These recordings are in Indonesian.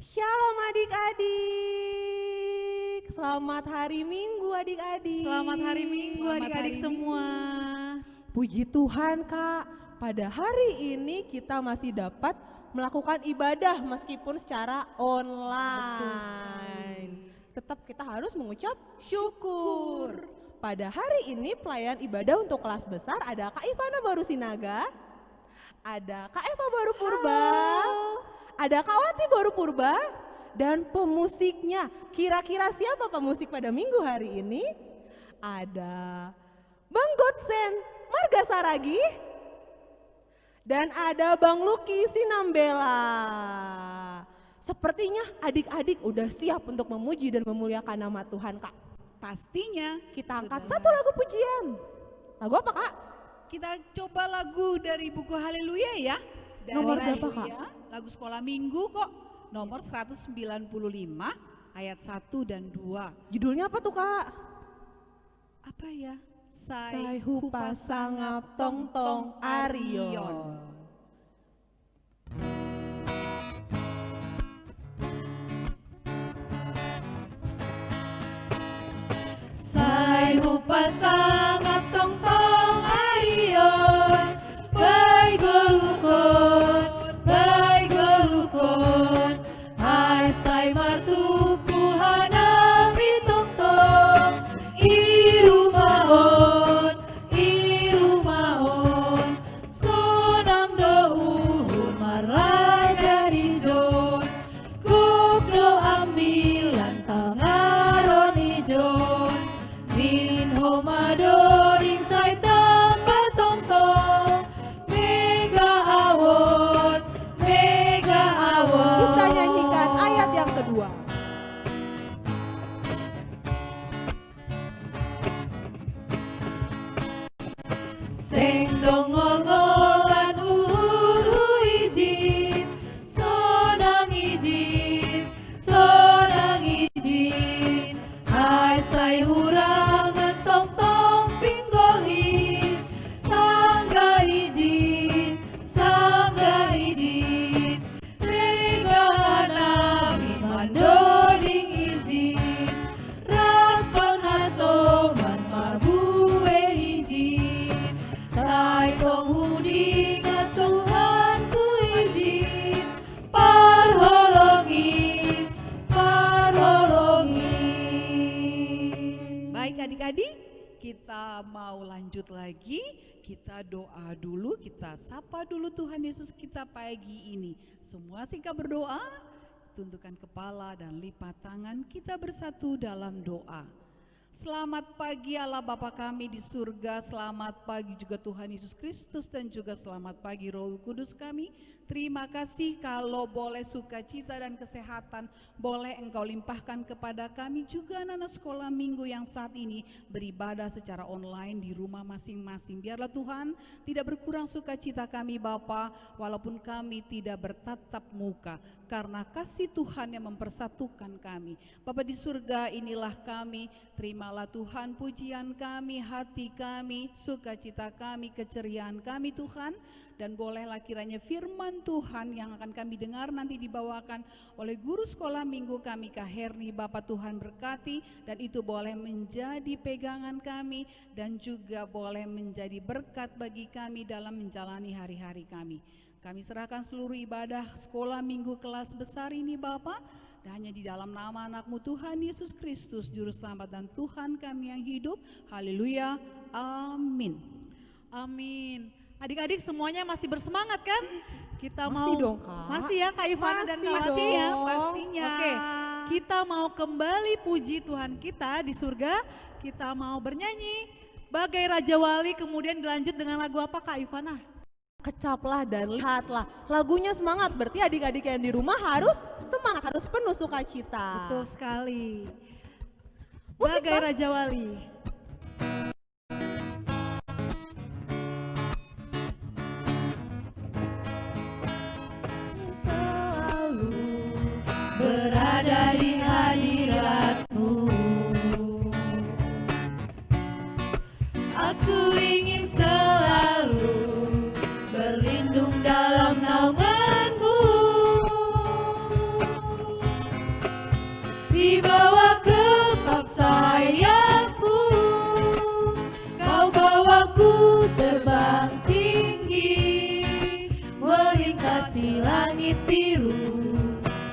Shalom adik-adik, selamat hari Minggu adik-adik. Selamat hari Minggu adik-adik semua. Puji Tuhan Kak, pada hari ini kita masih dapat melakukan ibadah meskipun secara online. Tetap kita harus mengucap syukur. Pada hari ini pelayan ibadah untuk kelas besar ada Kak Ivana baru Sinaga, ada Kak Eva baru Purba, ada Kak Wati baru Purba, dan pemusiknya. Kira-kira siapa pemusik pada minggu hari ini? Ada Bang Godsen Marga Saragi, dan ada Bang Lucky Sinambela. Sepertinya adik-adik udah siap untuk memuji dan memuliakan nama Tuhan Kak. Pastinya. Kita angkat satu lagu pujian. Lagu apa Kak? Kita coba lagu dari buku Haleluya ya. Dari Nomor berapa, Haleluya, lagu sekolah minggu kok. Nomor 195 ayat 1 dan 2. Judulnya apa tuh Kak? Apa ya? Sai hupa sangap tong tong arion. Sai hupa sangap tong tong arion, bai golukon, hai sai martu puhana bitong tong, irumaon, sonang do umar lajari jon, kuk do ambilan tangaron ijon, din homadoring sai tambah tong tong, mega awon, Kita nyanyikan ayat yang kedua. Seng dongol-ngolan uru ijin, sonang ijin, hai sai hurangan tong-tong pinggoli, sangga ijin, rega nami mandoding ijin, rakon hasoman mabue ijin, sai tong hudi nga Tuhan ku ijin, parholongi. Baik adik-adik, kita mau lanjut lagi. Kita doa dulu, kita sapa dulu Tuhan Yesus kita pagi ini. Semua singkat berdoa, tundukkan kepala dan lipat tangan, kita bersatu dalam doa. Selamat pagi Allah Bapa kami di surga, selamat pagi juga Tuhan Yesus Kristus, dan juga selamat pagi Roh Kudus kami. Terima kasih kalau boleh sukacita dan kesehatan boleh Engkau limpahkan kepada kami juga anak-anak sekolah minggu yang saat ini beribadah secara online di rumah masing-masing. Biarlah Tuhan tidak berkurang sukacita kami Bapa, walaupun kami tidak bertatap muka, karena kasih Tuhan yang mempersatukan kami. Bapa di surga, inilah kami, terimalah Tuhan pujian kami, hati kami, sukacita kami, keceriaan kami Tuhan. Dan bolehlah kiranya firman Tuhan yang akan kami dengar nanti dibawakan oleh guru sekolah minggu kami Kak Herni. Bapak Tuhan berkati, dan itu boleh menjadi pegangan kami dan juga boleh menjadi berkat bagi kami dalam menjalani hari-hari kami. Kami serahkan seluruh ibadah sekolah minggu kelas besar ini Bapak, dan hanya di dalam nama anak-Mu Tuhan Yesus Kristus, Juru Selamat dan Tuhan kami yang hidup. Haleluya, amin. Amin. Adik-adik semuanya masih bersemangat kan? Kita Masih mau dong, Kak. Masih ya Kak Ivana dan Kak Masih Wati ya? dong. Pastinya. Oke, kita mau kembali puji Tuhan kita di surga. Kita mau bernyanyi bagai Raja Wali, kemudian dilanjut dengan lagu apa Kak Ivana? Kecaplah dan lihatlah. Lagunya semangat, berarti adik-adik yang di rumah harus semangat, harus penuh sukacita. Betul sekali. Musik, Bagai Bang. Raja Wali. Selalu berada di hadirat-Mu, aku ingin selalu berlindung dalam naungan-Mu.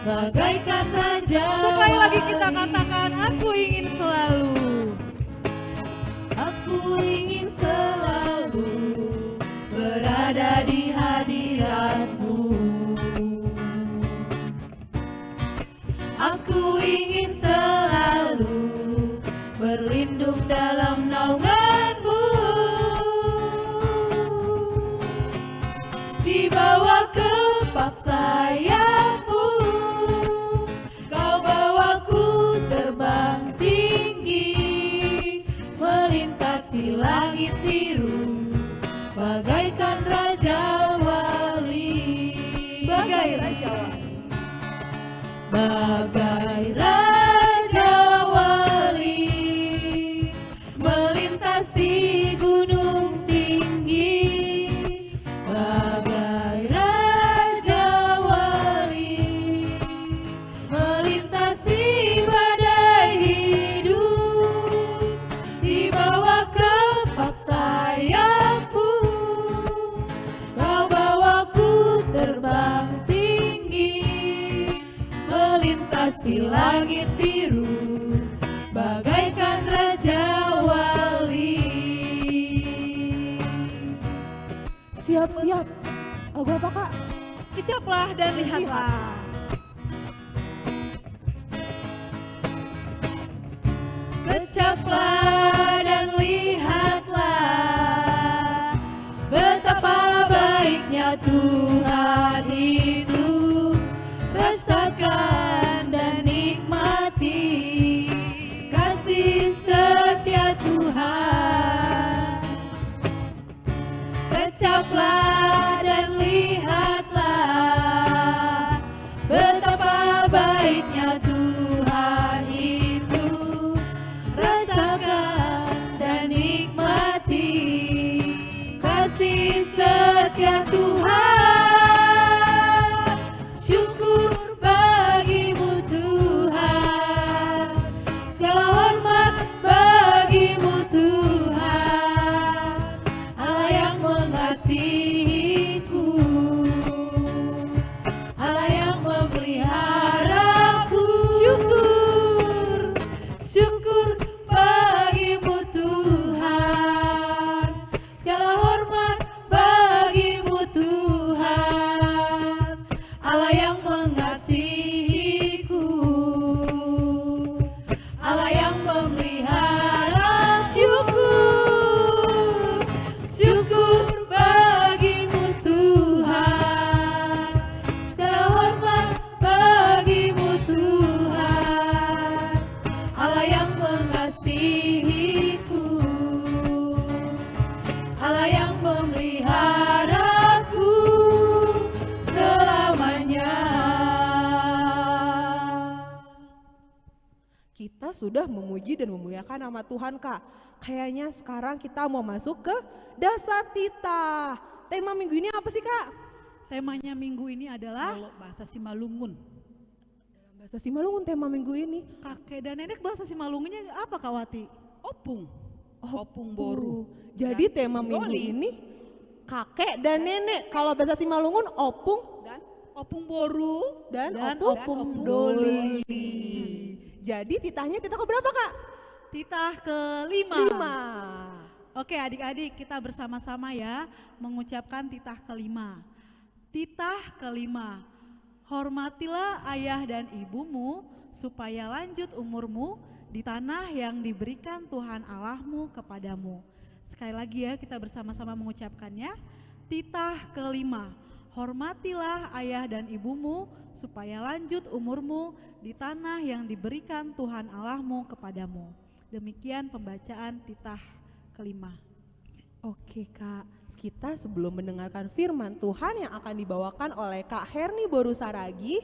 bagaikan raja. Sekali lagi kita katakan, aku ingin selalu. Aku ingin selalu berada di hadirat-Mu. Aku ingin selalu berlindung dalam naungan-Mu. Di bawah kepak sayap-Mu, Kau bawaku terbang tinggi, melintasi langit biru, bagaikan Raja Wali. Bagai Raja Wali. Bagai Raja Wali, melintasi gunung tinggi. Bagai Raja Wali, melintasi badai hidup. Di bawah kepak sayap-Mu, Kau bawaku terbang tinggi, melintasi langit biru, bagaikan Raja Wali. Siap-siap. Lagu apa Kak? Kecaplah dan lihatlah. Kecaplah dan lihatlah betapa baiknya Tuhan itu. Rasakan dan nikmati kasih setia Tuhan. Kecaplah dan lihatlah betapa baiknya Tuhan itu. Rasakan dan nikmati kasih setia Tuhan. Syukur bagi-Mu Tuhan, segala hormat bagi-Mu Tuhan, Allah yang mengasihiku, Allah yang memeliharaku. Syukur, syukur bagi-Mu Tuhan, segala hormat bagi-Mu Tuhan, Allah yang mengasihiku, Allah yang memelihara. Syukur, syukur bagi-Mu Tuhan, segala hormat bagi-Mu Tuhan, Allah yang mengasihiku, Allah yang memeliharaku selamanya. Kita sudah memuji dan memuliakan nama Tuhan Kak. Kayaknya sekarang kita mau masuk ke Dasatita. Tema minggu ini apa sih Kak? Temanya minggu ini adalah Kalau bahasa Simalungun, Bahasa Simalungun tema minggu ini. kakek dan nenek. Bahasa Simalungunnya apa Kak Wati? opung, opung boru. Jadi tema minggu Doli. ini kakek dan nenek. Kalau bahasa Simalungun opung Dan opung boru. dan, Dan opung, opung doli. Jadi titahnya titah keberapa Kak? Titah kelima. 5. Oke adik-adik, kita bersama-sama ya mengucapkan titah kelima. Titah kelima, hormatilah ayah dan ibumu supaya lanjut umurmu di tanah yang diberikan Tuhan Allahmu kepadamu. Sekali lagi ya, kita bersama-sama mengucapkannya. Titah kelima, hormatilah ayah dan ibumu supaya lanjut umurmu di tanah yang diberikan Tuhan Allahmu kepadamu. Demikian pembacaan titah kelima. Oke Kak, kita sebelum mendengarkan firman Tuhan yang akan dibawakan oleh Kak Herni Borusaragi,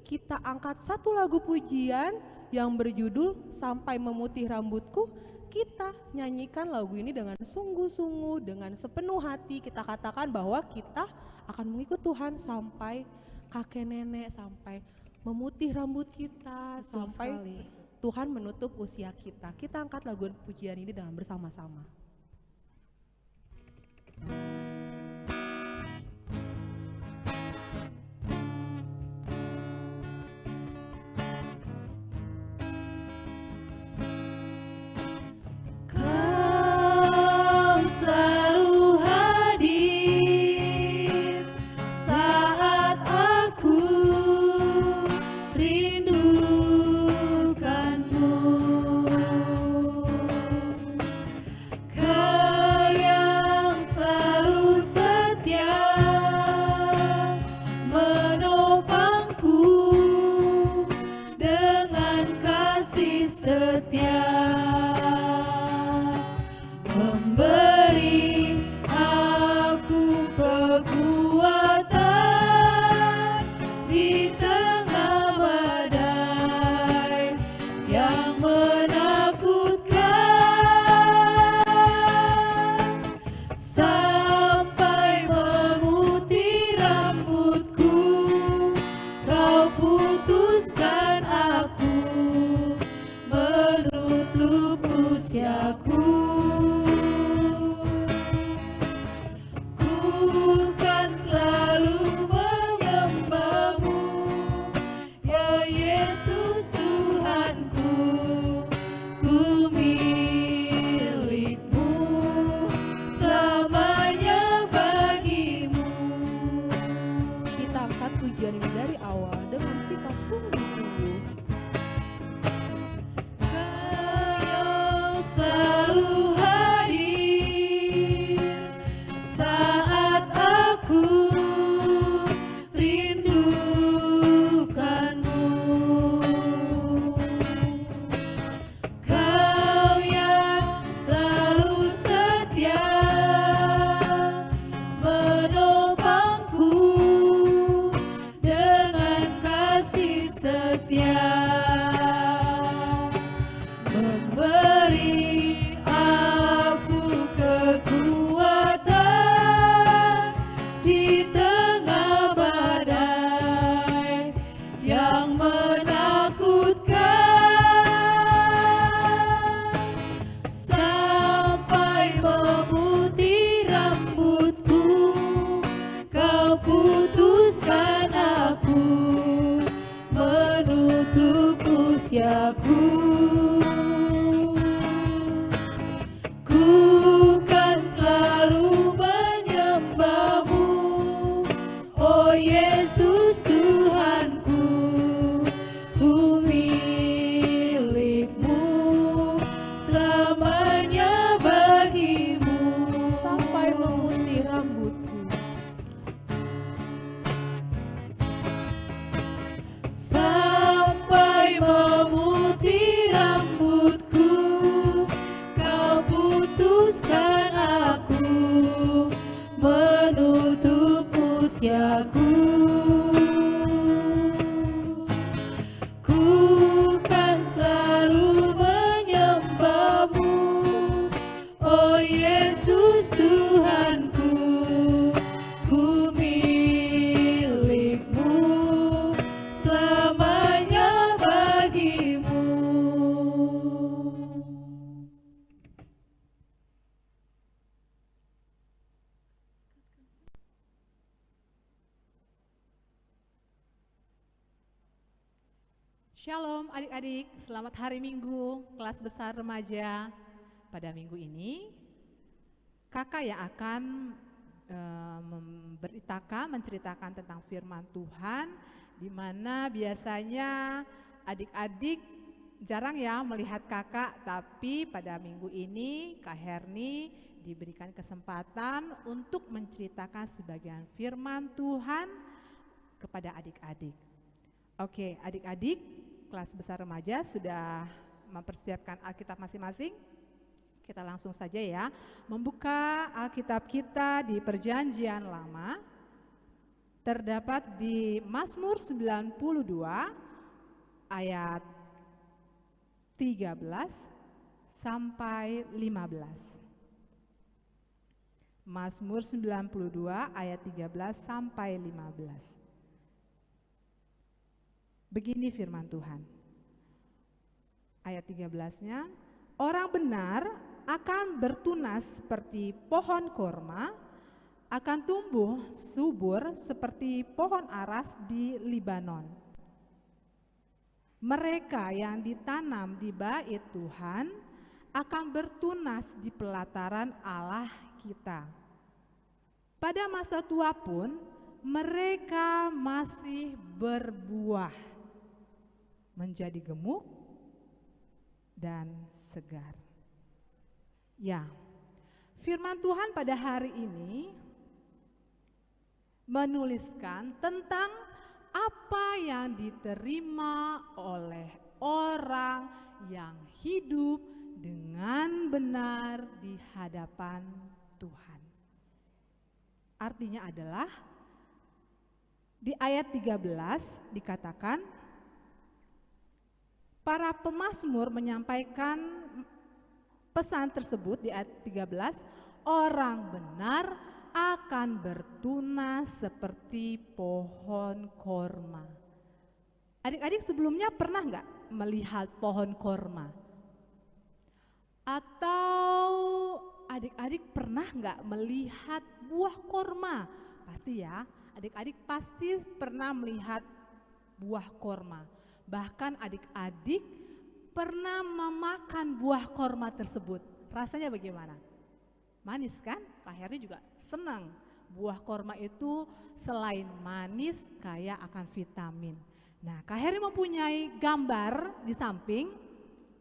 kita angkat satu lagu pujian yang berjudul Sampai Memutih Rambutku. Kita nyanyikan lagu ini dengan sungguh-sungguh, dengan sepenuh hati. Kita katakan bahwa kita akan mengikut Tuhan sampai kakek nenek, sampai memutih rambut kita, Betul sampai sekali. Tuhan menutup usia kita. Kita angkat lagu pujian ini dengan bersama-sama. setia, memberi aku kekuatan di tengah badai yang menakutkan, sampai memutih rambutku, kau putuskan aku menutup usiaku. Ku kan selalu menyembahmu, ya Yesus Tuhanku. Ku milikmu, selamanya bagimu. Kita angkat pujian ini dari awal dengan sikap sungguh-sungguh. Kau selalu hadir saat aku rindukanmu. Kau yang selalu setia menopangku dengan kasih setia, memberi aku kekuatan di tengah badai yang menakutkan, sampai memutih rambutku, kau putuskan aku menutup usiaku. Ku kan selalu menyembahmu, oh Yesus Tuhanku. Ku milikmu, selamanya bagimu. Sampai memutih rambutku, Sampai memutih rambutku, kau putuskan aku menutup usiaku. Ku kan selalu menyembahmu, oh Yesus Tuhanku. Ku milikmu, selamanya bagimu. Shalom adik-adik, selamat hari Minggu, kelas besar remaja. Pada minggu ini, kakak yang akan menceritakan tentang firman Tuhan, di mana biasanya adik-adik jarang ya melihat kakak, tapi pada minggu ini Kak Herni diberikan kesempatan untuk menceritakan sebagian firman Tuhan kepada adik-adik. Oke, adik-adik kelas besar remaja sudah mempersiapkan Alkitab masing-masing? Kita langsung saja ya, membuka Alkitab kita di Perjanjian Lama, terdapat di Mazmur 92 ayat 13 sampai 15. Mazmur 92 ayat 13 sampai 15. Begini firman Tuhan. Ayat 13-nya, orang benar akan bertunas seperti pohon korma, akan tumbuh subur seperti pohon aras di Libanon. Mereka yang ditanam di bait Tuhan akan bertunas di pelataran Allah kita. Pada masa tua pun mereka masih berbuah, menjadi gemuk dan segar. Ya, firman Tuhan pada hari ini menuliskan tentang apa yang diterima oleh orang yang hidup dengan benar di hadapan Tuhan. Artinya adalah di ayat 13 dikatakan para pemazmur menyampaikan pesan tersebut di ayat 13, orang benar akan bertunas seperti pohon korma. Adik-adik sebelumnya pernah nggak melihat pohon korma? Atau adik-adik pernah nggak melihat buah korma? Pasti ya, adik-adik pasti pernah melihat buah korma. Bahkan adik-adik pernah memakan buah korma tersebut. Rasanya bagaimana? Manis kan? Kak Heri juga senang. Buah korma itu selain manis, kaya akan vitamin. Nah, Kak Heri mempunyai gambar di samping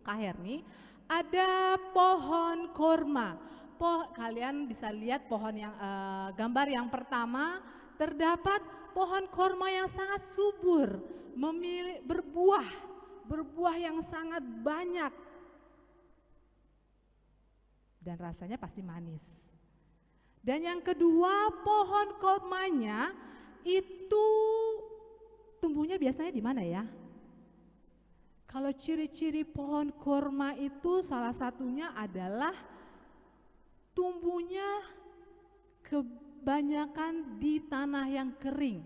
Kak Heri, ada pohon korma. Kalian bisa lihat pohon yang gambar yang pertama, terdapat pohon korma yang sangat subur, berbuah yang sangat banyak, dan rasanya pasti manis. Dan yang kedua, pohon kormanya itu tumbuhnya biasanya di mana ya? Kalau ciri-ciri pohon korma itu salah satunya adalah tumbuhnya kebanyakan di tanah yang kering,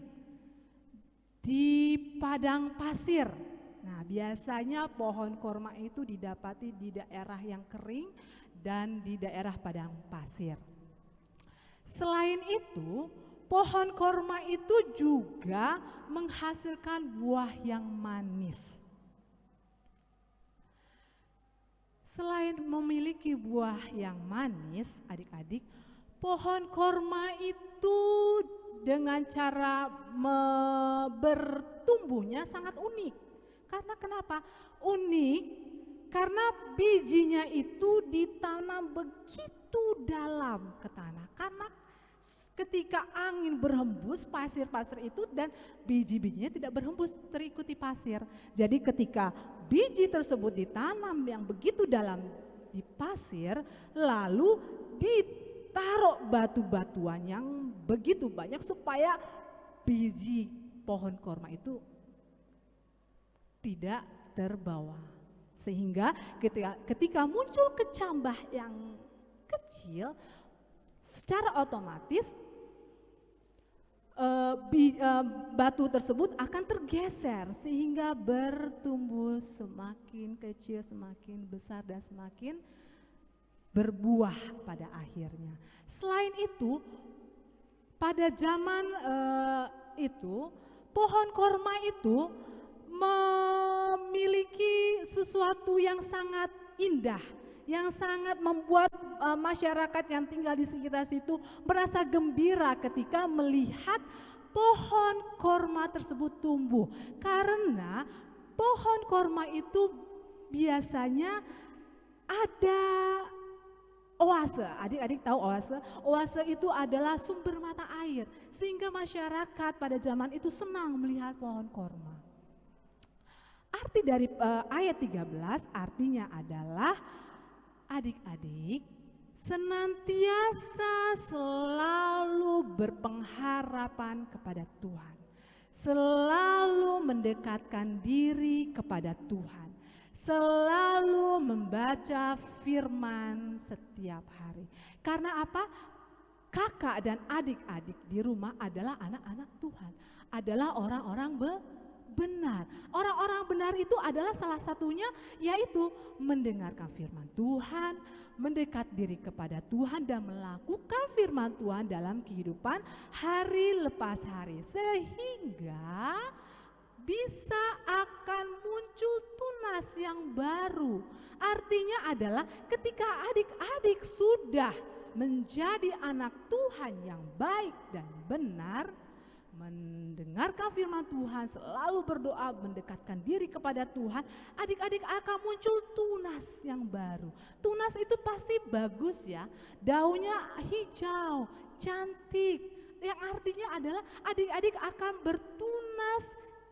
di padang pasir. Nah, biasanya pohon korma itu didapati di daerah yang kering dan di daerah padang pasir. Selain itu, pohon korma itu juga menghasilkan buah yang manis. Selain memiliki buah yang manis, adik-adik, pohon korma itu dengan cara bertumbuhnya sangat unik. Karena kenapa? Unik karena bijinya itu ditanam begitu dalam ke tanah. Karena ketika angin berhembus pasir-pasir itu dan biji-bijinya tidak berhembus terikuti pasir. Jadi ketika biji tersebut ditanam yang begitu dalam di pasir, lalu ditaruh batu-batuan yang begitu banyak supaya biji pohon korma itu tidak terbawa. Sehingga ketika muncul kecambah yang kecil, secara otomatis batu tersebut akan tergeser sehingga bertumbuh semakin kecil, semakin besar dan semakin berbuah pada akhirnya. Selain itu, pada zaman itu pohon korma itu memiliki sesuatu yang sangat indah, yang sangat membuat masyarakat yang tinggal di sekitar situ merasa gembira ketika melihat pohon korma tersebut tumbuh. Karena pohon korma itu biasanya ada oase. Adik-adik tahu oase? Oase itu adalah sumber mata air, sehingga masyarakat pada zaman itu senang melihat pohon korma. Arti dari ayat 13 artinya adalah adik-adik senantiasa selalu berpengharapan kepada Tuhan, selalu mendekatkan diri kepada Tuhan, selalu membaca firman setiap hari. Karena apa? Kakak dan adik-adik di rumah adalah anak-anak Tuhan, adalah orang-orang benar. Orang-orang benar itu adalah salah satunya yaitu mendengarkan firman Tuhan, mendekat diri kepada Tuhan dan melakukan firman Tuhan dalam kehidupan hari lepas hari. Sehingga bisa akan muncul tunas yang baru. Artinya adalah ketika adik-adik sudah menjadi anak Tuhan yang baik dan benar, mendengarkan firman Tuhan, selalu berdoa, mendekatkan diri kepada Tuhan, adik-adik akan muncul tunas yang baru. Tunas itu pasti bagus ya, daunnya hijau, cantik, yang artinya adalah adik-adik akan bertunas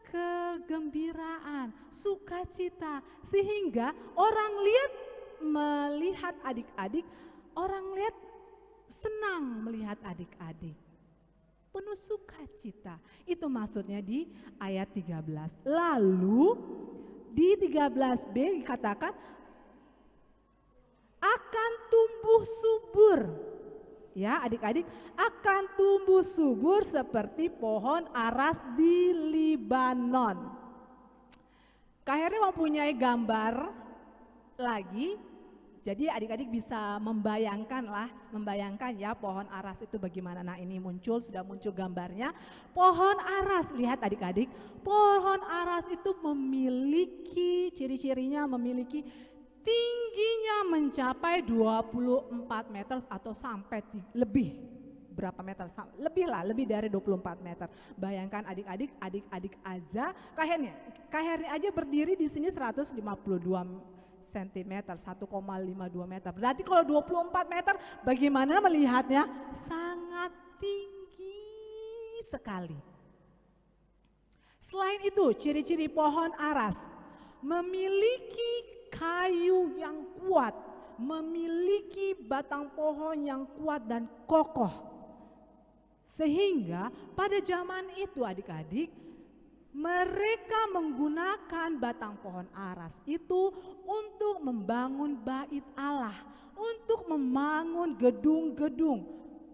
kegembiraan, sukacita, sehingga orang melihat adik-adik, orang lihat senang melihat adik-adik. Penuh sukacita. Itu maksudnya di ayat 13. Lalu di 13b dikatakan akan tumbuh subur. Ya, adik-adik, akan tumbuh subur seperti pohon aras di Libanon. Kak Herni mempunyai gambar lagi. Jadi adik-adik bisa membayangkan ya pohon aras itu bagaimana. Nah, ini sudah muncul gambarnya. Pohon aras, lihat adik-adik, pohon aras itu memiliki ciri-cirinya, memiliki tingginya mencapai 24 meter atau sampai lebih. Berapa meter? Lebih dari 24 meter. Bayangkan adik-adik aja, Kak Herni aja berdiri di sini 152 cm, 1,52 meter. Berarti kalau 24 meter bagaimana melihatnya? Sangat tinggi sekali. Selain itu, ciri-ciri pohon aras memiliki kayu yang kuat, memiliki batang pohon yang kuat dan kokoh. Sehingga pada zaman itu adik-adik, mereka menggunakan batang pohon aras itu untuk membangun bait Allah, untuk membangun gedung-gedung.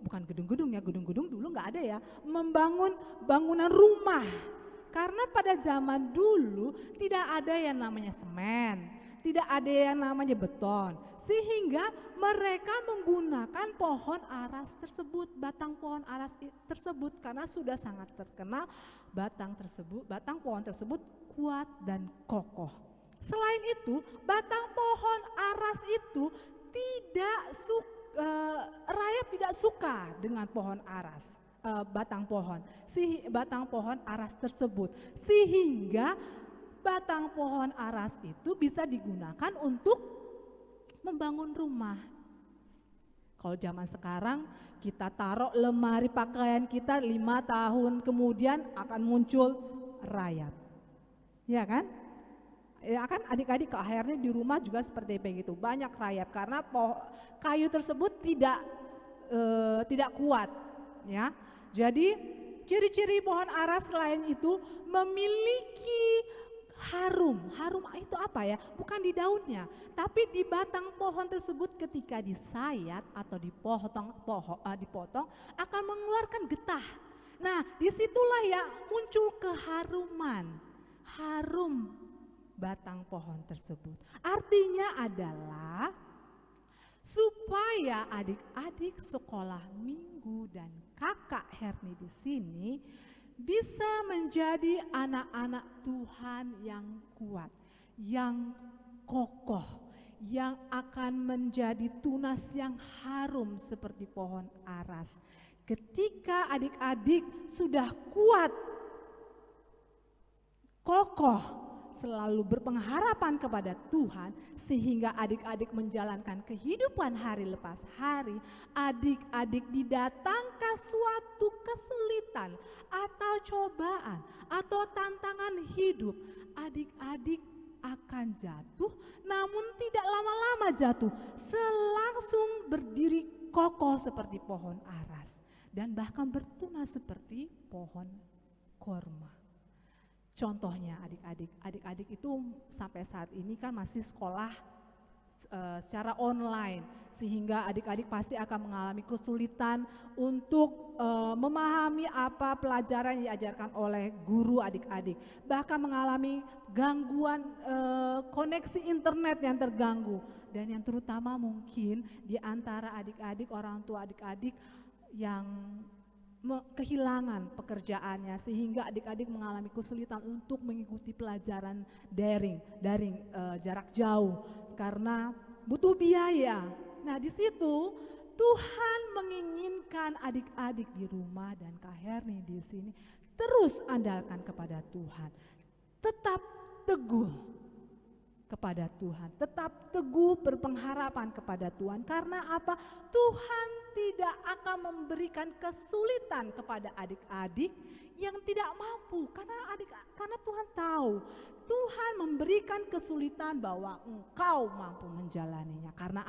Bukan gedung-gedung ya, gedung-gedung dulu nggak ada ya. Membangun bangunan rumah. Karena pada zaman dulu tidak ada yang namanya semen, tidak ada yang namanya beton. Sehingga mereka menggunakan pohon aras tersebut, batang pohon aras tersebut, karena sudah sangat terkenal batang pohon tersebut kuat dan kokoh. Selain itu, batang pohon aras itu rayap tidak suka dengan pohon aras, batang pohon aras tersebut, sehingga batang pohon aras itu bisa digunakan untuk membangun rumah. Kalau zaman sekarang kita taruh lemari pakaian kita 5 tahun kemudian akan muncul rayap. Ya kan? Ya kan adik-adik, akhirnya di rumah juga seperti begitu, banyak rayap karena kayu tersebut tidak kuat, ya. Jadi ciri-ciri pohon aras selain itu memiliki harum itu apa ya? Bukan di daunnya, tapi di batang pohon tersebut ketika disayat atau dipotong akan mengeluarkan getah. Nah, disitulah ya muncul keharuman, harum batang pohon tersebut. Artinya adalah supaya adik-adik sekolah minggu dan kakak Herni di sini bisa menjadi anak-anak Tuhan yang kuat, yang kokoh, yang akan menjadi tunas yang harum seperti pohon aras. Ketika adik-adik sudah kuat, kokoh, selalu berpengharapan kepada Tuhan, sehingga adik-adik menjalankan kehidupan hari lepas hari, adik-adik didatangkan suatu kesulitan atau cobaan atau tantangan hidup, adik-adik akan jatuh, namun tidak lama-lama jatuh, selangsung berdiri kokoh seperti pohon aras dan bahkan bertunas seperti pohon korma. Contohnya adik-adik itu sampai saat ini kan masih sekolah secara online, sehingga adik-adik pasti akan mengalami kesulitan untuk memahami apa pelajaran yang diajarkan oleh guru adik-adik, bahkan mengalami gangguan koneksi internet yang terganggu, dan yang terutama mungkin di antara adik-adik, orang tua adik-adik yang kehilangan pekerjaannya, sehingga adik-adik mengalami kesulitan untuk mengikuti pelajaran daring jarak jauh karena butuh biaya. Nah, di situ Tuhan menginginkan adik-adik di rumah dan Kak Herni di sini terus andalkan kepada Tuhan, tetap teguh kepada Tuhan, tetap teguh berpengharapan kepada Tuhan. Karena apa? Tuhan tidak akan memberikan kesulitan kepada adik-adik yang tidak mampu, karena Tuhan tahu Tuhan memberikan kesulitan bahwa engkau mampu menjalaninya, karena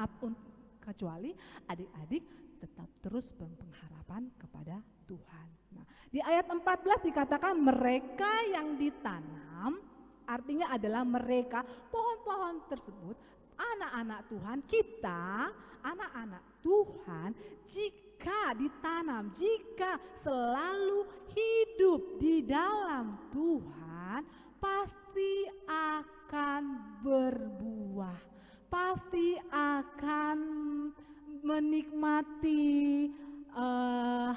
kecuali adik-adik tetap terus berpengharapan kepada Tuhan. Nah, di ayat 14 dikatakan mereka yang ditanam, artinya adalah mereka pohon-pohon tersebut, anak-anak Tuhan, kita anak-anak Tuhan, jika ditanam, jika selalu hidup di dalam Tuhan, pasti akan berbuah, pasti akan menikmati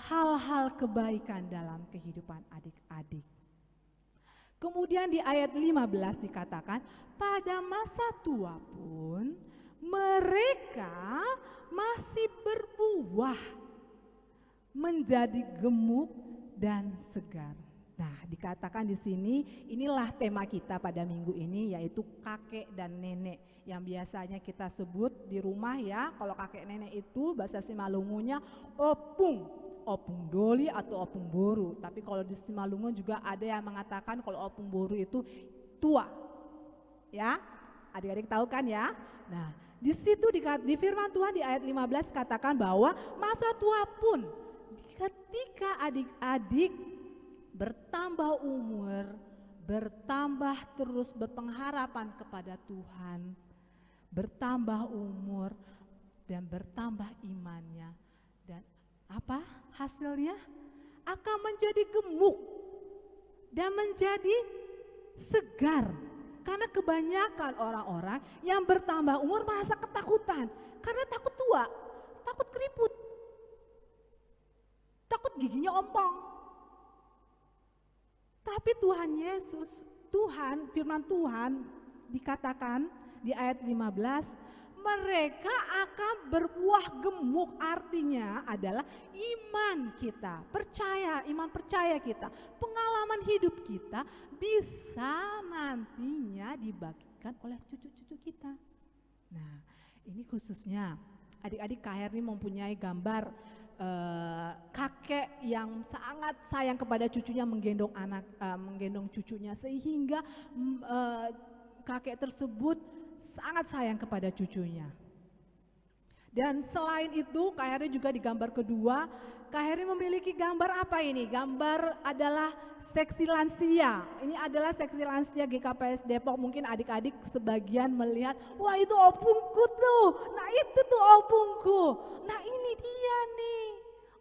hal-hal kebaikan dalam kehidupan adik-adik. Kemudian di ayat 15 dikatakan, pada masa tua pun mereka masih berbuah, menjadi gemuk dan segar. Nah, dikatakan di sini, inilah tema kita pada minggu ini, yaitu kakek dan nenek, yang biasanya kita sebut di rumah ya. Kalau kakek nenek itu bahasa Simalungunya opung, opung doli atau opung boru. Tapi kalau di Simalungun juga ada yang mengatakan kalau opung boru itu tua. Ya, adik-adik tahu kan ya? Nah, di situ di firman Tuhan di ayat 15 katakan bahwa masa tua pun ketika adik-adik bertambah umur, bertambah terus berpengharapan kepada Tuhan, bertambah umur dan bertambah imannya, dan apa hasilnya? Akan menjadi gemuk dan menjadi segar. Karena kebanyakan orang-orang yang bertambah umur merasa ketakutan, karena takut tua, takut keriput, takut giginya ompong. Tapi Tuhan Yesus, firman Tuhan dikatakan di ayat 15, mereka akan berbuah gemuk, artinya adalah iman kita, iman percaya kita, pengalaman hidup kita bisa nantinya dibagikan oleh cucu-cucu kita. Nah, ini khususnya adik-adik KHRI mempunyai gambar kakek yang sangat sayang kepada cucunya, menggendong cucunya, sehingga kakek tersebut sangat sayang kepada cucunya. Dan selain itu KHRI juga di gambar kedua, KHRI memiliki gambar apa ini? Gambar adalah seksi lansia. Ini adalah seksi lansia GKPS Depok. Mungkin adik-adik sebagian melihat, wah itu opungku tuh, nah itu tuh opungku, nah ini dia nih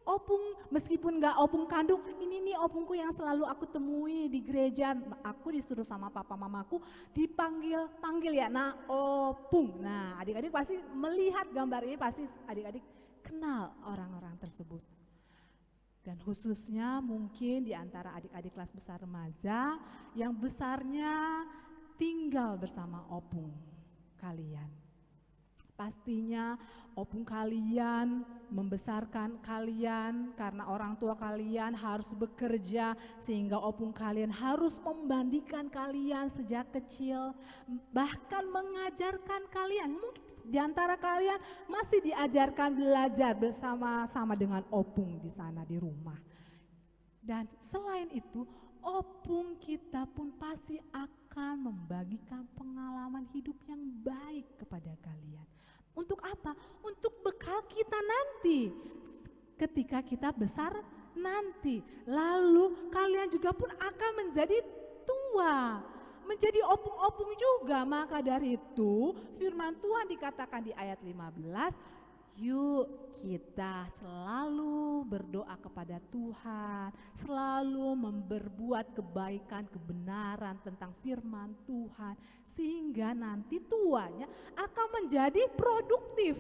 opung, meskipun gak opung kandung, ini nih opungku yang selalu aku temui di gereja. Aku disuruh sama papa mamaku dipanggil ya, nah opung. Nah, adik-adik pasti melihat gambar ini, pasti adik-adik kenal orang-orang tersebut. Dan khususnya mungkin di antara adik-adik kelas besar remaja yang besarnya tinggal bersama opung kalian. Pastinya opung kalian membesarkan kalian karena orang tua kalian harus bekerja, sehingga opung kalian harus membandingkan kalian sejak kecil, bahkan mengajarkan kalian. Mungkin di antara kalian masih diajarkan belajar bersama-sama dengan opung di sana di rumah. Dan selain itu, opung kita pun pasti akan membagikan pengalaman hidup yang baik kepada kalian. Untuk apa? Untuk bekal kita nanti ketika kita besar nanti. Lalu kalian juga pun akan menjadi tua, menjadi opung-opung juga. Maka dari itu firman Tuhan dikatakan di ayat 15, yuk kita selalu berdoa kepada Tuhan, selalu berbuat kebaikan, kebenaran tentang firman Tuhan, sehingga nanti tuanya akan menjadi produktif.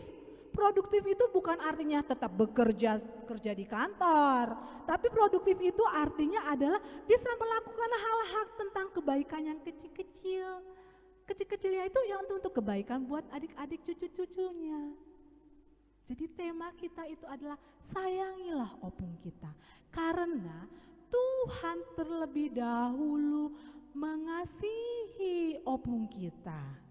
Produktif itu bukan artinya tetap bekerja di kantor, tapi produktif itu artinya adalah bisa melakukan hal-hal tentang kebaikan yang kecil-kecil. Kecil-kecilnya itu ya untuk kebaikan buat adik-adik cucu-cucunya. Jadi tema kita itu adalah sayangilah opung kita, karena Tuhan terlebih dahulu mengasihi opung kita.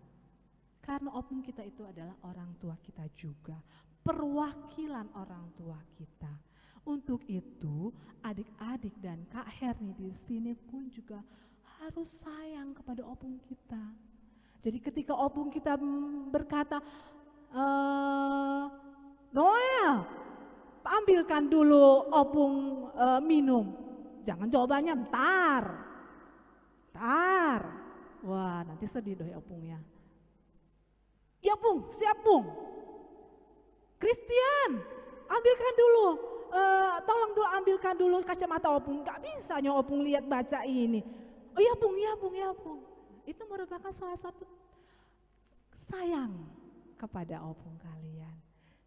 Karena opung kita itu adalah orang tua kita juga. perwakilan orang tua kita. Untuk itu, adik-adik dan Kak Herni di sini pun juga harus sayang kepada opung kita. Jadi ketika opung kita berkata, Noel, ambilkan dulu opung minum. Jangan jawabannya ntar. Wah, nanti sedih doi opungnya. Ya Pung, siap Pung. Christian, ambilkan dulu. Tolong dulu ambilkan dulu kacamata opung. Gak bisa nyo opung lihat baca ini. Oh ya Pung, ya Pung, ya Pung. Itu merupakan salah satu sayang kepada opung kalian.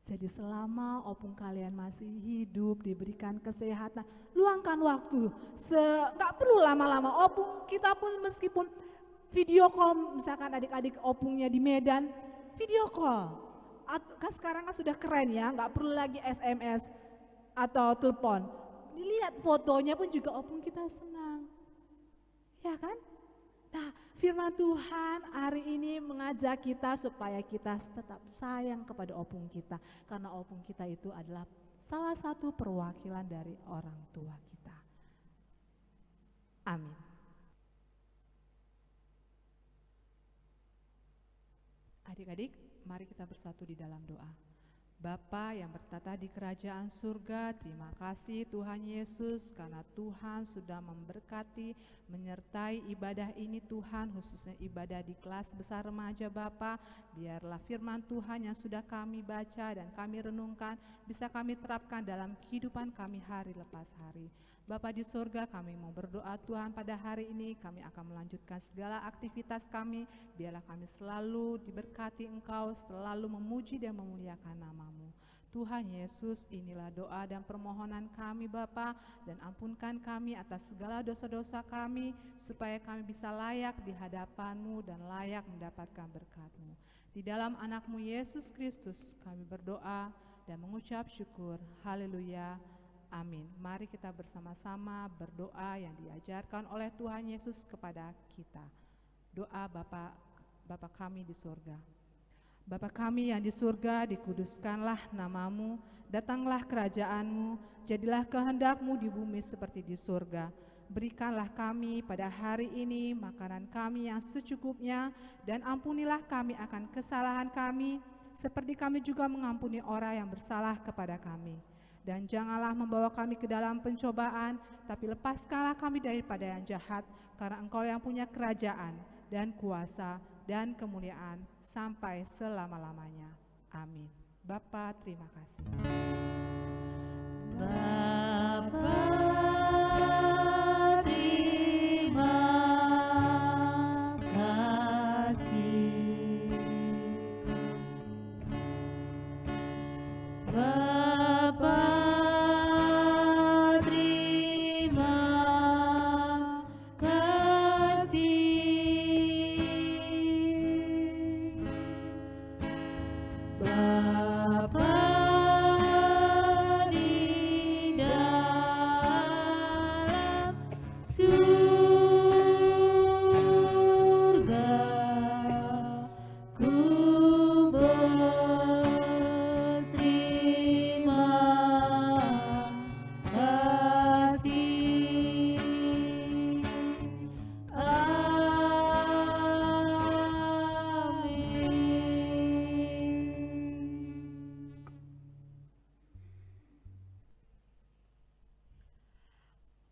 Jadi selama opung kalian masih hidup, diberikan kesehatan, luangkan waktu. Gak perlu lama-lama. Opung kita pun meskipun video call, misalkan adik-adik opungnya di Medan, video call. Kan sekarang kan sudah keren ya, gak perlu lagi SMS atau telepon. Dilihat fotonya pun juga opung kita senang. Ya kan? Nah, firman Tuhan hari ini mengajak kita supaya kita tetap sayang kepada opung kita. Karena opung kita itu adalah salah satu perwakilan dari orang tua kita. Amin. Adik-adik, mari kita bersatu di dalam doa. Bapa yang bertata di kerajaan surga, terima kasih Tuhan Yesus karena Tuhan sudah memberkati, menyertai ibadah ini Tuhan, khususnya ibadah di kelas besar remaja Bapa. Biarlah firman Tuhan yang sudah kami baca dan kami renungkan bisa kami terapkan dalam kehidupan kami hari lepas hari. Bapa di surga, kami mau berdoa Tuhan pada hari ini, kami akan melanjutkan segala aktivitas kami, biarlah kami selalu diberkati Engkau, selalu memuji dan memuliakan nama-Mu. Tuhan Yesus, inilah doa dan permohonan kami Bapa, dan ampunkan kami atas segala dosa-dosa kami, supaya kami bisa layak di hadapan-Mu dan layak mendapatkan berkat-Mu. Di dalam anak-Mu Yesus Kristus kami berdoa dan mengucap syukur. Haleluya. Amin. Mari kita bersama-sama berdoa yang diajarkan oleh Tuhan Yesus kepada kita. Doa Bapa kami di surga. Bapa kami yang di surga, dikuduskanlah nama-Mu, datanglah kerajaan-Mu, jadilah kehendak-Mu di bumi seperti di surga. Berikanlah kami pada hari ini makanan kami yang secukupnya, dan ampunilah kami akan kesalahan kami, seperti kami juga mengampuni orang yang bersalah kepada kami. Dan janganlah membawa kami ke dalam pencobaan, tapi lepaskanlah kami daripada yang jahat, karena Engkau yang punya kerajaan dan kuasa dan kemuliaan sampai selama-lamanya. Amin. Bapa, terima kasih. Bapa, terima kasih. Bapa, terima kasih. Bapa di dalam surga, ku berterima kasih. Amin.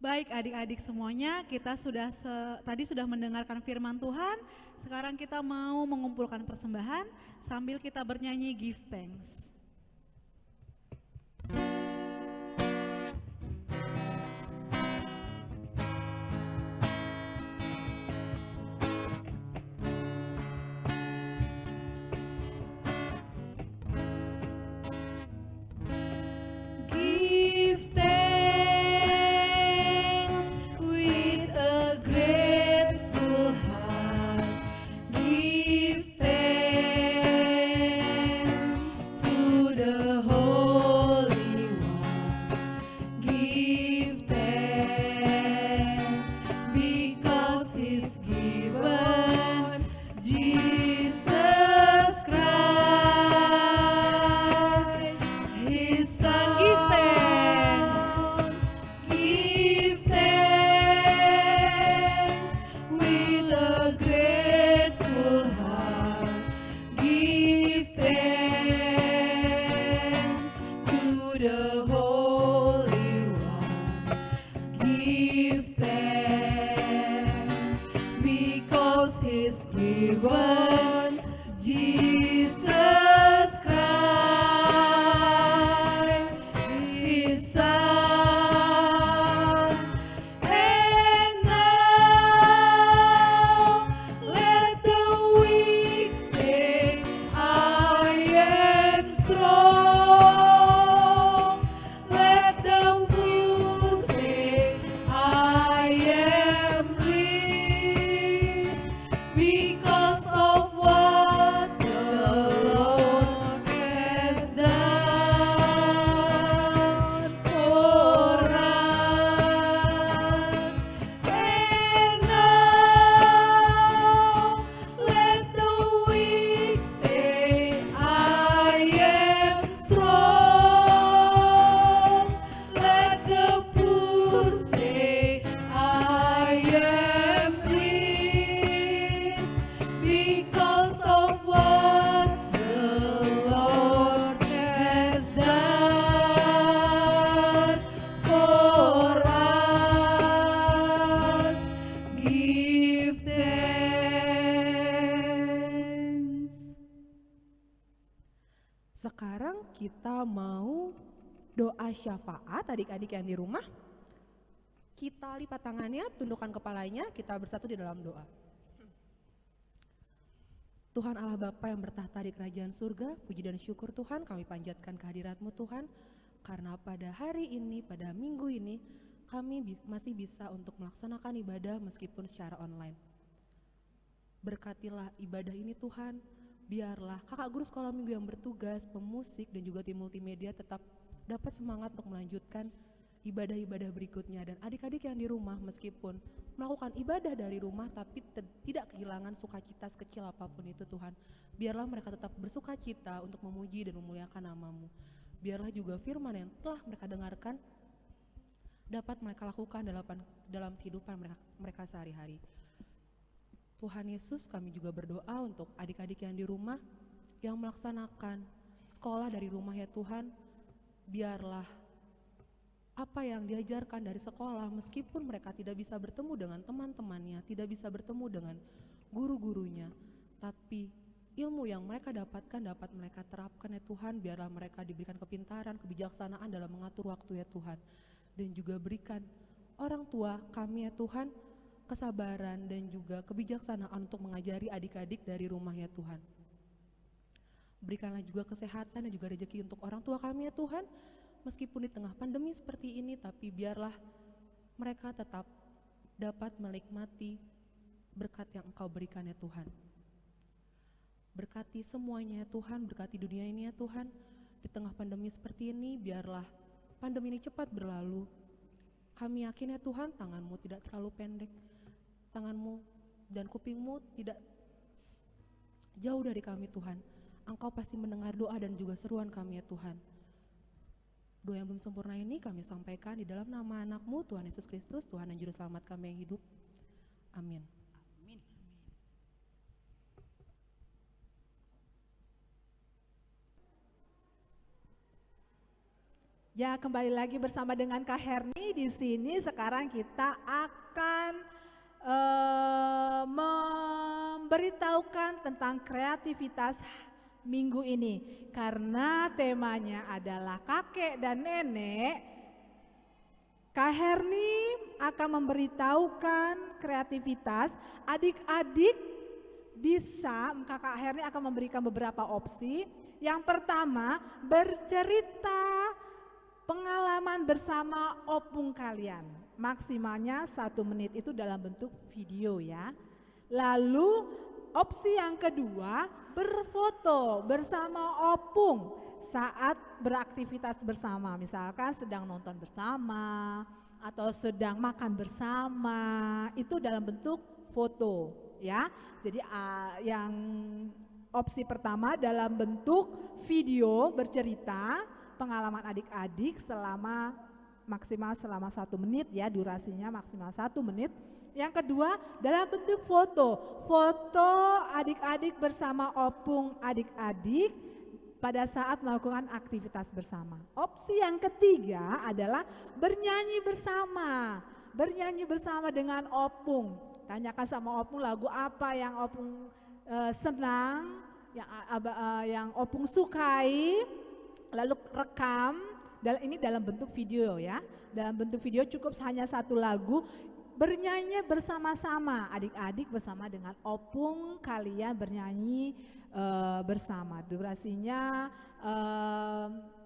Baik adik-adik semuanya, kita tadi sudah mendengarkan firman Tuhan. Sekarang kita mau mengumpulkan persembahan sambil kita bernyanyi Give Thanks. Give thanks with a grateful heart. Give thanks to because He's given Jesus Christ, His Son. And now let the weak say, I am strong. Let the poor say, I am rich because of what the Lord has done for us. And now let the weak say, I am strong. Let the poor say, I am rich because of what the Lord has done for us. Give thanks. Sekarang kita mau doa syafaat adik-adik yang di rumah. Kita lipat tangannya, tundukkan kepalanya, kita bersatu di dalam doa. Tuhan Allah Bapa yang bertahta di kerajaan surga, puji dan syukur Tuhan kami panjatkan kehadirat-Mu Tuhan, karena pada hari ini, pada minggu ini, kami masih bisa untuk melaksanakan ibadah meskipun secara online. Berkatilah ibadah ini Tuhan, biarlah kakak guru sekolah minggu yang bertugas, pemusik dan juga tim multimedia tetap dapat semangat untuk melanjutkan ibadah-ibadah berikutnya, dan adik-adik yang di rumah meskipun melakukan ibadah dari rumah tapi tidak kehilangan sukacita sekecil apapun itu Tuhan. Biarlah mereka tetap bersukacita untuk memuji dan memuliakan nama-Mu. Biarlah juga firman yang telah mereka dengarkan dapat mereka lakukan dalam kehidupan mereka sehari-hari. Tuhan Yesus, kami juga berdoa untuk adik-adik yang di rumah yang melaksanakan sekolah dari rumah ya Tuhan. Biarlah apa yang diajarkan dari sekolah, meskipun mereka tidak bisa bertemu dengan teman-temannya, tidak bisa bertemu dengan guru-gurunya, tapi ilmu yang mereka dapatkan dapat mereka terapkan ya Tuhan. Biarlah mereka diberikan kepintaran, kebijaksanaan dalam mengatur waktu ya Tuhan, dan juga berikan orang tua kami ya Tuhan kesabaran dan juga kebijaksanaan untuk mengajari adik-adik dari rumah ya Tuhan. Berikanlah juga kesehatan dan juga rezeki untuk orang tua kami ya Tuhan. Meskipun di tengah pandemi seperti ini, tapi biarlah mereka tetap dapat menikmati berkat yang Engkau berikan ya Tuhan. Berkati semuanya ya Tuhan, berkati dunia ini ya Tuhan. Di tengah pandemi seperti ini, biarlah pandemi ini cepat berlalu. Kami yakin ya Tuhan, tangan-Mu tidak terlalu pendek. Tangan-Mu dan kuping-Mu tidak jauh dari kami Tuhan. Engkau pasti mendengar doa dan juga seruan kami ya Tuhan. Doa yang belum sempurna ini kami sampaikan di dalam nama anak-Mu, Tuhan Yesus Kristus, Tuhan dan Juru Selamat kami yang hidup. Amin. Amin. Ya, kembali lagi bersama dengan Kak Herni di sini. Sekarang kita akan memberitahukan tentang kreativitas minggu ini, karena temanya adalah kakek dan nenek. Kak Herni akan memberitahukan kreativitas. Adik-adik bisa, Kakak Herni akan memberikan beberapa opsi. Yang pertama, bercerita pengalaman bersama opung kalian. Maksimalnya 1 menit, itu dalam bentuk video ya. Lalu opsi yang kedua, berfoto bersama opung saat beraktivitas bersama, misalkan sedang nonton bersama atau sedang makan bersama, itu dalam bentuk foto ya. Jadi yang opsi pertama dalam bentuk video bercerita pengalaman adik-adik maksimal selama 1 menit ya, durasinya maksimal 1 menit. Yang kedua dalam bentuk foto adik-adik bersama opung adik-adik pada saat melakukan aktivitas bersama. Opsi yang ketiga adalah bernyanyi bersama dengan opung. Tanyakan sama Opung lagu apa yang Opung senang, yang Opung sukai, lalu rekam. Ini dalam bentuk video ya. Dalam bentuk video cukup hanya satu lagu, bernyanyi bersama-sama, adik-adik bersama dengan Opung, kalian bernyanyi bersama. Durasinya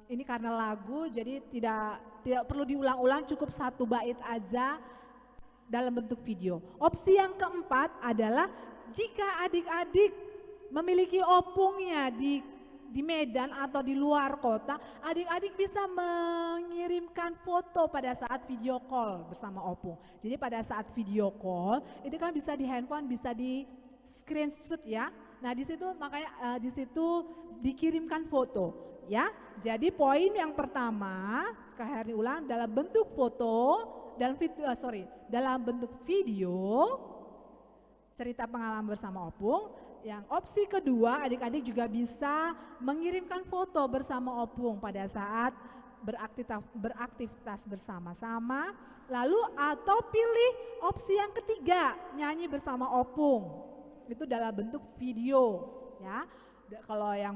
ini karena lagu, jadi tidak perlu diulang-ulang, cukup satu bait aja dalam bentuk video. Opsi yang keempat adalah jika adik-adik memiliki opungnya di Medan atau di luar kota, adik-adik bisa mengirimkan foto pada saat video call bersama opung. Jadi pada saat video call itu kan bisa di handphone, bisa di screenshot ya. Nah di situ makanya di situ dikirimkan foto ya. Jadi poin yang pertama, Kak Herni ulang, dalam bentuk foto, dalam bentuk video, cerita pengalaman bersama opung. Yang opsi kedua, adik-adik juga bisa mengirimkan foto bersama opung pada saat beraktivitas bersama-sama. Lalu atau pilih opsi yang ketiga, nyanyi bersama opung. Itu dalam bentuk video ya. Kalau yang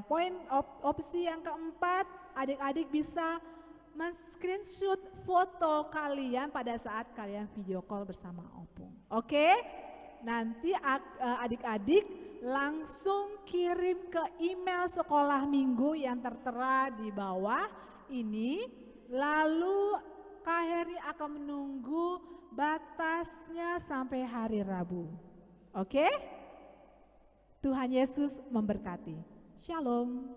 opsi yang keempat, adik-adik bisa men-screenshot foto kalian pada saat kalian video call bersama opung. Oke? Nanti adik-adik langsung kirim ke email sekolah minggu yang tertera di bawah ini. Lalu Kak Heri akan menunggu batasnya sampai hari Rabu. Oke? Tuhan Yesus memberkati. Shalom.